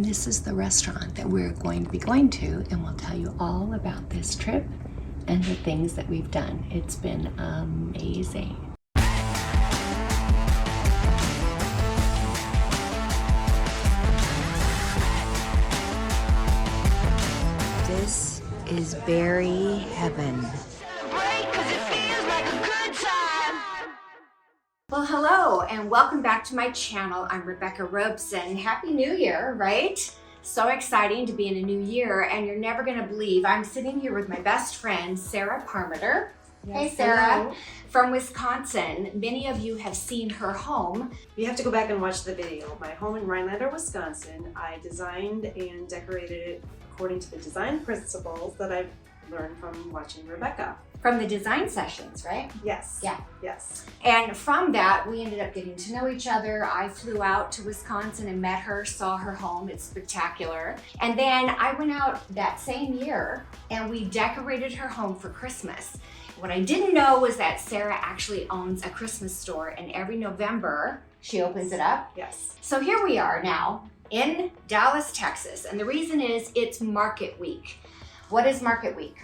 and this is the restaurant that we're going to be going to, and we'll tell you all about this trip and the things that we've done. It's been amazing. This is berry heaven. Well, hello and welcome back to my channel. I'm Rebecca Robeson. Happy New Year, right? So exciting to be in a new year, and you're never gonna believe I'm sitting here with my best friend, Sarah Parmiter. Yes, hey, Sarah. hello. From Wisconsin. Many of you have seen her home. You have to go back and watch the video. My home in Rhinelander, Wisconsin. I designed and decorated it according to the design principles that I've learned from watching Rebecca. From the design sessions, right? Yes. Yeah. Yes. And from that, we ended up getting to know each other. I flew out to Wisconsin and met her, saw her home. It's spectacular. And then I went out that same year and we decorated her home for Christmas. What I didn't know was that Sarah actually owns a Christmas store, and every November she opens it up. Yes. So here we are now in Dallas, Texas. And the reason is it's Market Week. What is Market Week?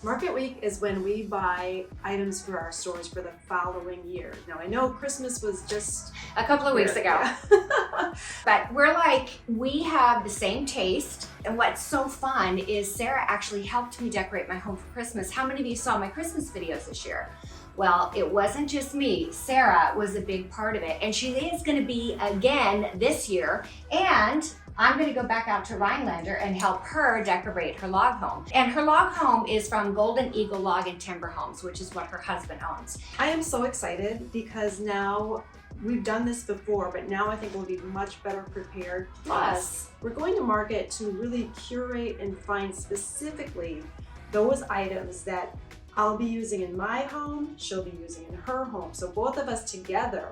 Market Week is when we buy items for our stores for the following year. Now I know Christmas was just A couple of weeks ago. Yeah. But we're like, we have the same taste. And what's so fun is Sarah actually helped me decorate my home for Christmas. How many of you saw my Christmas videos this year? Well, it wasn't just me. Sarah was a big part of it. And she is gonna be again this year. And I'm gonna go back out to Rhinelander and help her decorate her log home. And her log home is from Golden Eagle Log and Timber Homes, which is what her husband owns. I am so excited because now we've done this before, but now I think we'll be much better prepared. Plus, we're going to market to really curate and find specifically those items that I'll be using in my home, she'll be using in her home. So both of us together,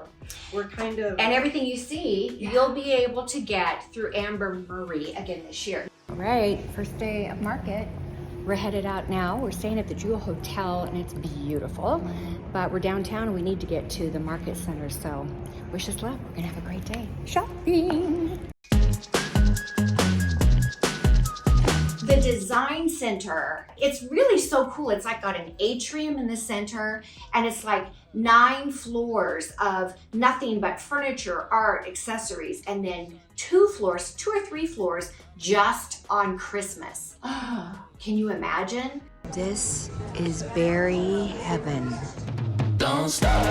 we're kind of... And everything you see, you'll be able to get through Amber Murray again this year. All right, first day of market. We're headed out now. We're staying at the Jewel Hotel and it's beautiful, but we're downtown and we need to get to the market center. So wish us luck. We're gonna have a great day shopping. The design center, it's really so cool. It's like got an atrium in the center and it's like 9 floors of nothing but furniture, art, accessories, and then 2 or 3 floors just on Christmas. Can you imagine? This is berry heaven. Don't stop.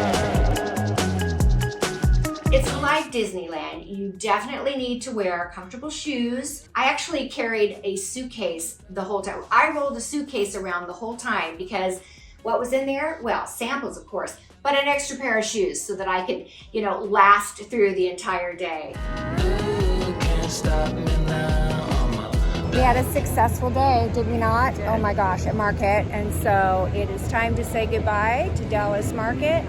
It's like Disneyland. You definitely need to wear comfortable shoes. I actually carried a suitcase the whole time. I rolled a suitcase around the whole time because what was in there? Well, samples, of course, but an extra pair of shoes so that I could, last through the entire day. We had a successful day, did we not? Oh my gosh, at Market. And so it is time to say goodbye to Dallas Market.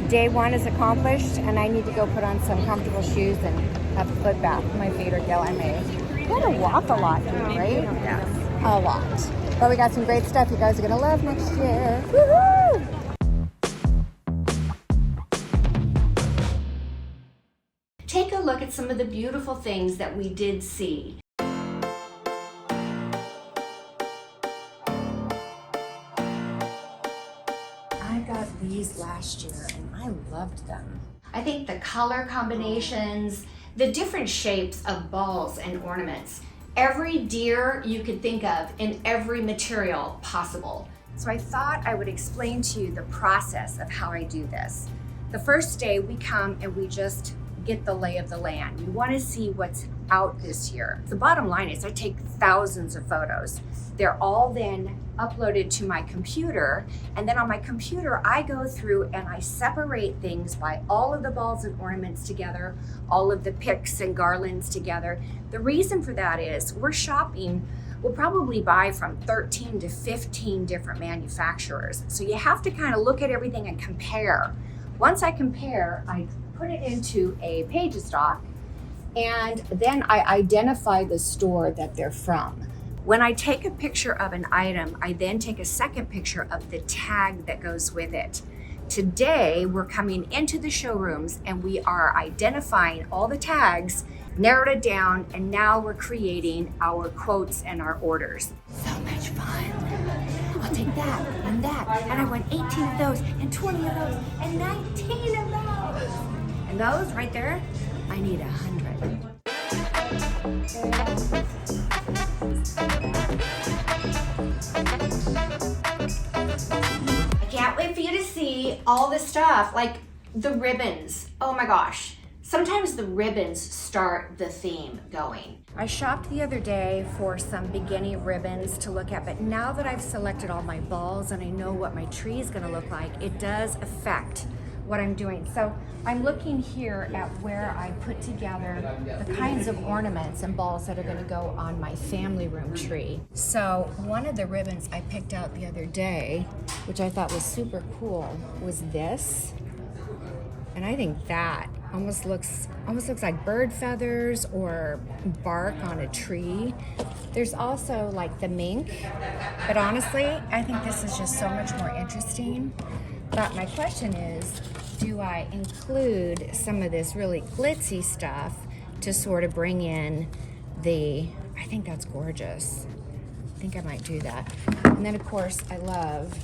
Day 1 is accomplished, and I need to go put on some comfortable shoes and have a foot bath. My feet are killing me. We gotta walk a lot here, right? Yes. A lot. But we got some great stuff you guys are gonna love next year. Woohoo! Take a look at some of the beautiful things that we did see. I got these last year and I loved them. I think the color combinations, the different shapes of balls and ornaments, every deer you could think of in every material possible. So I thought I would explain to you the process of how I do this. The first day we come and we just get the lay of the land. You want to see what's out this year. The bottom line is I take thousands of photos. They're all then uploaded to my computer, and then on my computer I go through and I separate things by all of the balls and ornaments together, all of the picks and garlands together. The reason for that is we're shopping, we'll probably buy from 13 to 15 different manufacturers. So you have to kind of look at everything and compare. Once I compare, I put it into a page stock, and then I identify the store that they're from. When I take a picture of an item, I then take a second picture of the tag that goes with it. Today, we're coming into the showrooms and we are identifying all the tags narrowed it down, and now we're creating our quotes and our orders. So much fun. I'll take that, and I want 18 of those, and 20 of those, and 19 of those. And those right there, I need 100. I can't wait for you to see all this stuff, like the ribbons. Oh my gosh. Sometimes the ribbons start the theme going. I shopped the other day for some beginning ribbons to look at, but now that I've selected all my balls and I know what my tree is gonna look like, it does affect what I'm doing. So I'm looking here at where I put together the kinds of ornaments and balls that are gonna go on my family room tree. So one of the ribbons I picked out the other day, which I thought was super cool, was this. And I think that almost looks like bird feathers or bark on a tree. There's also like the mink, but honestly, I think this is just so much more interesting. But my question is, do I include some of this really glitzy stuff to sort of bring in I think that's gorgeous. I think I might do that. And then of course, I love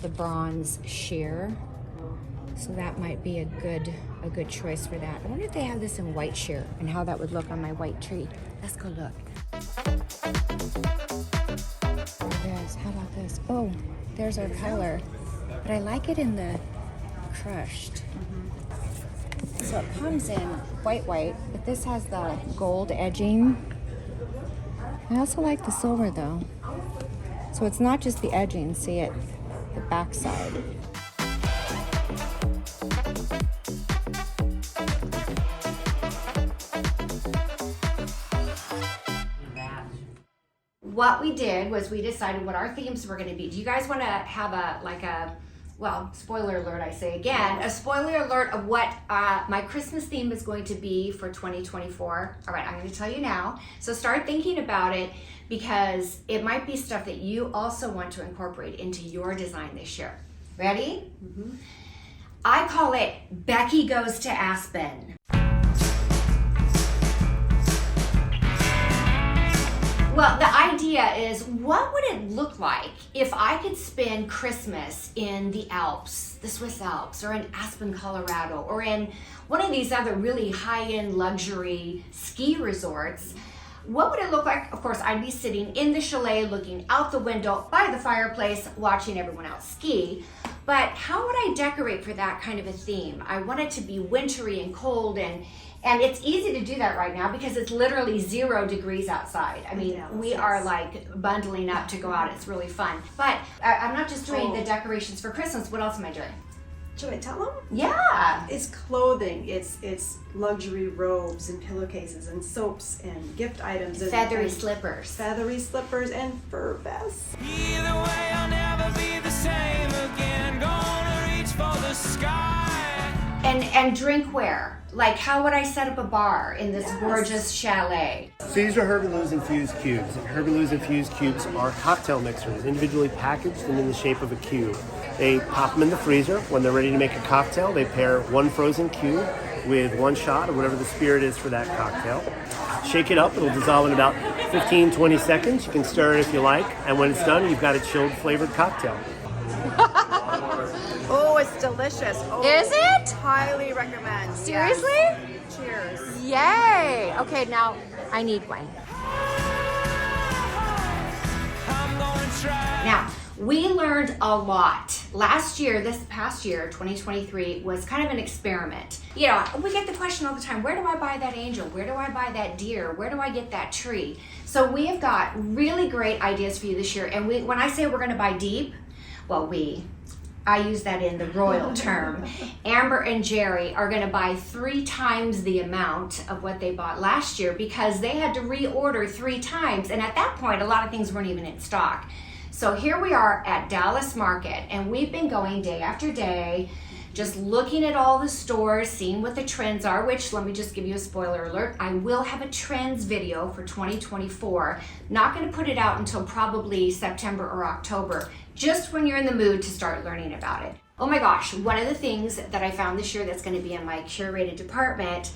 the bronze sheer. So that might be a good choice for that. I wonder if they have this in white sheer and how that would look on my white tree. Let's go look. Yes, how about this? Oh, there's our color. But I like it in the crushed. So it comes in white, but this has the gold edging. I also like the silver though. So it's not just the edging, see it, the backside. What we did was we decided what our themes were going to be. Do you guys want to have well, spoiler alert, I say again, a spoiler alert of what my Christmas theme is going to be for 2024. All right, I'm going to tell you now. So start thinking about it because it might be stuff that you also want to incorporate into your design this year. Ready? Mm-hmm. I call it Becky Goes to Aspen. Well, the idea is, what would it look like if I could spend Christmas in the Alps, the Swiss Alps, or in Aspen, Colorado, or in one of these other really high-end luxury ski resorts? What would it look like? Of course, I'd be sitting in the chalet, looking out the window by the fireplace, watching everyone else ski. But how would I decorate for that kind of a theme? I want it to be wintry and cold, and it's easy to do that right now because it's literally 0 degrees outside. I mean, we are like bundling up to go out. It's really fun. But I'm not just doing the decorations for Christmas. What else am I doing? Should I tell them? Yeah. It's clothing. It's luxury robes and pillowcases and soaps and gift items. And feathery slippers. Feathery slippers and fur vests. Either way, I'll never be the same again. Gonna reach for the sky. And drinkware. Like, how would I set up a bar in this gorgeous chalet? So these are Herbaloos infused cubes. Herbaloos infused cubes are cocktail mixers, individually packaged and in the shape of a cube. They pop them in the freezer. When they're ready to make a cocktail, they pair one frozen cube with one shot of whatever the spirit is for that cocktail. Shake it up, it'll dissolve in about 15-20 seconds. You can stir it if you like, and when it's done, you've got a chilled flavored cocktail. Oh, it's delicious. Oh, Is it? Highly recommend. Seriously? Yes. Cheers. Yay! Okay, now I need one. I'm gonna try. Now, we learned a lot. Last year, this past year, 2023, was kind of an experiment. You know, we get the question all the time, where do I buy that angel? Where do I buy that deer? Where do I get that tree? So we have got really great ideas for you this year. And when I say we're gonna buy deep, well, I use that in the royal term. Amber and Jerry are gonna buy 3 times the amount of what they bought last year because they had to reorder 3 times. And at that point, a lot of things weren't even in stock. So here we are at Dallas Market, and we've been going day after day, just looking at all the stores, seeing what the trends are, which, let me just give you a spoiler alert, I will have a trends video for 2024. Not gonna put it out until probably September or October, just when you're in the mood to start learning about it. Oh my gosh, one of the things that I found this year that's gonna be in my curated department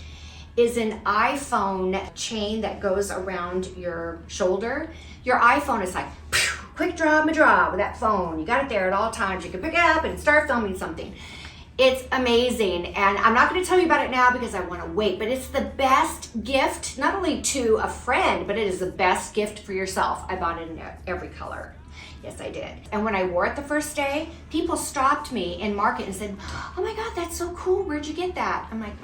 is an iPhone chain that goes around your shoulder. Your iPhone is like, quick draw, with that phone. You got it there at all times. You can pick it up and start filming something. It's amazing, and I'm not going to tell you about it now because I want to wait, but it's the best gift, not only to a friend, but it is the best gift for yourself. I bought it in every color. Yes, I did. And when I wore it the first day, people stopped me in market and said, oh my God, that's so cool. Where'd you get that? I'm like,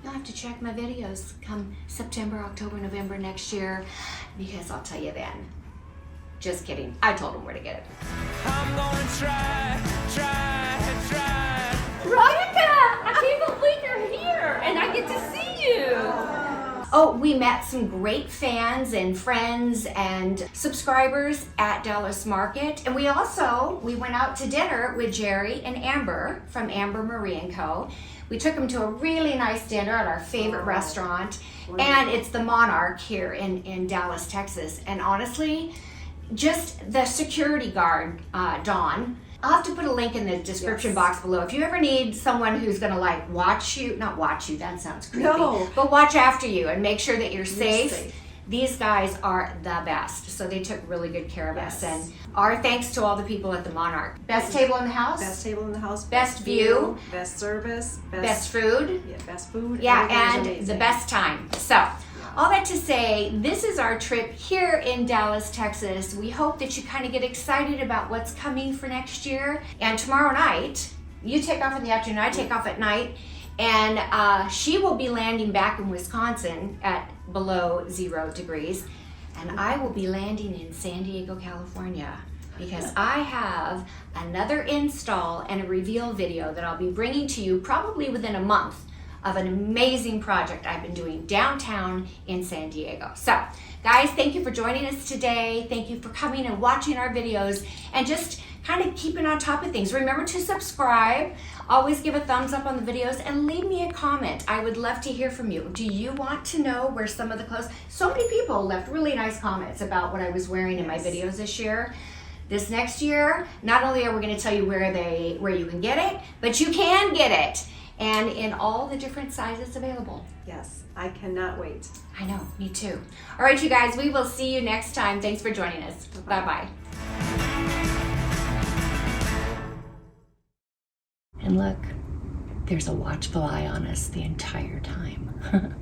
you'll have to check my videos come September, October, November next year, because I'll tell you then. Just kidding. I told them where to get it. I'm gonna try. Veronica, I can't believe you're here and I get to see you. Oh, we met some great fans and friends and subscribers at Dallas Market. And we went out to dinner with Jerry and Amber from Amber Marie & Co. We took them to a really nice dinner at our favorite restaurant. And it's the Monarch here in Dallas, Texas. And honestly, just the security guard, Dawn. I'll have to put a link in the description box below. If you ever need someone who's gonna like watch you, not watch you, that sounds creepy. No. But watch after you and make sure that you're safe. These guys are the best. So they took really good care of us. And our thanks to all the people at the Monarch. Best table in the house. Best table in the house. Best view. Best service. Best food. Yeah, best food. Yeah, Everything was and amazing. the best time. So, all that to say, this is our trip here in Dallas, Texas. We hope that you kind of get excited about what's coming for next year. And tomorrow night, you take off in the afternoon, I take off at night, and she will be landing back in Wisconsin at below 0 degrees, and I will be landing in San Diego, California, because I have another install and a reveal video that I'll be bringing to you probably within a month of an amazing project I've been doing downtown in San Diego. So, guys, thank you for joining us today. Thank you for coming and watching our videos and just kind of keeping on top of things. Remember to subscribe, always give a thumbs up on the videos, and leave me a comment. I would love to hear from you. Do you want to know where some of the clothes, so many people left really nice comments about what I was wearing in my videos this year. This next year, not only are we going to tell you where you can get it, but you can get it. And in all the different sizes available. Yes, I cannot wait. I know, me too. All right, you guys, we will see you next time. Thanks for joining us. Bye-bye. And look, there's a watchful eye on us the entire time.